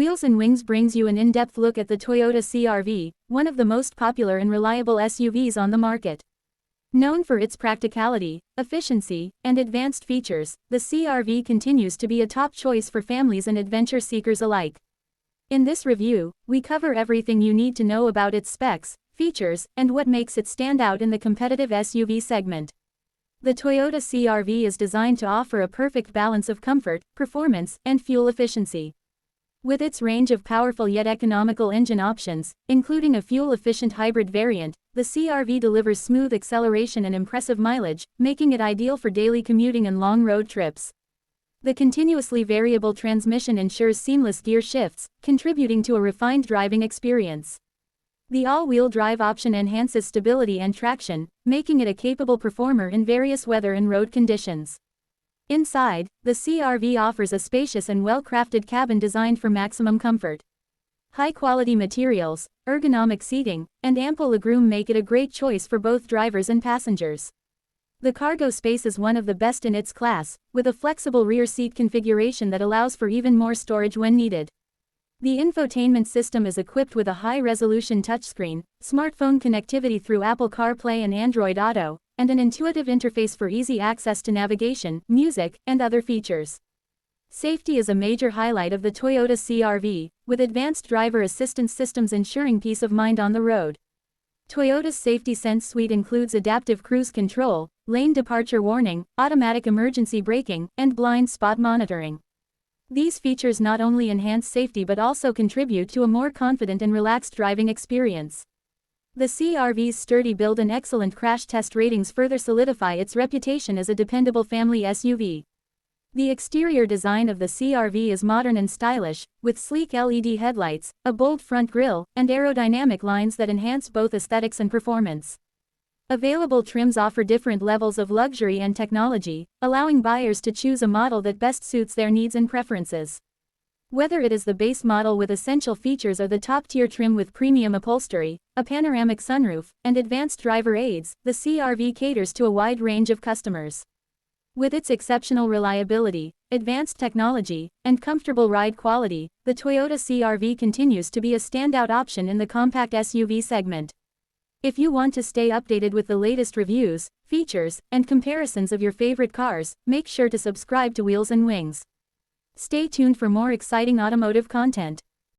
Wheels and Wings brings you an in-depth look at the Toyota CR-V, one of the most popular and reliable SUVs on the market. Known for its practicality, efficiency, and advanced features, the CR-V continues to be a top choice for families and adventure seekers alike. In this review, we cover everything you need to know about its specs, features, and what makes it stand out in the competitive SUV segment. The Toyota CR-V is designed to offer a perfect balance of comfort, performance, and fuel efficiency. With its range of powerful yet economical engine options, including a fuel-efficient hybrid variant, the CR-V delivers smooth acceleration and impressive mileage, making it ideal for daily commuting and long road trips. The continuously variable transmission ensures seamless gear shifts, contributing to a refined driving experience. The all-wheel drive option enhances stability and traction, making it a capable performer in various weather and road conditions. Inside, the CR-V offers a spacious and well-crafted cabin designed for maximum comfort. High-quality materials, ergonomic seating, and ample legroom make it a great choice for both drivers and passengers. The cargo space is one of the best in its class, with a flexible rear seat configuration that allows for even more storage when needed. The infotainment system is equipped with a high-resolution touchscreen, smartphone connectivity through Apple CarPlay and Android Auto, and an intuitive interface for easy access to navigation, music, and other features. Safety is a major highlight of the Toyota CR-V, with advanced driver assistance systems ensuring peace of mind on the road. Toyota's Safety Sense suite includes adaptive cruise control, lane departure warning, automatic emergency braking, and blind spot monitoring. These features not only enhance safety but also contribute to a more confident and relaxed driving experience. The CR-V's sturdy build and excellent crash test ratings further solidify its reputation as a dependable family SUV. The exterior design of the CR-V is modern and stylish, with sleek LED headlights, a bold front grille, and aerodynamic lines that enhance both aesthetics and performance. Available trims offer different levels of luxury and technology, allowing buyers to choose a model that best suits their needs and preferences. Whether it is the base model with essential features or the top-tier trim with premium upholstery, a panoramic sunroof, and advanced driver aids, the CR-V caters to a wide range of customers. With its exceptional reliability, advanced technology, and comfortable ride quality, the Toyota CR-V continues to be a standout option in the compact SUV segment. If you want to stay updated with the latest reviews, features, and comparisons of your favorite cars, make sure to subscribe to Wheels and Wings. Stay tuned for more exciting automotive content.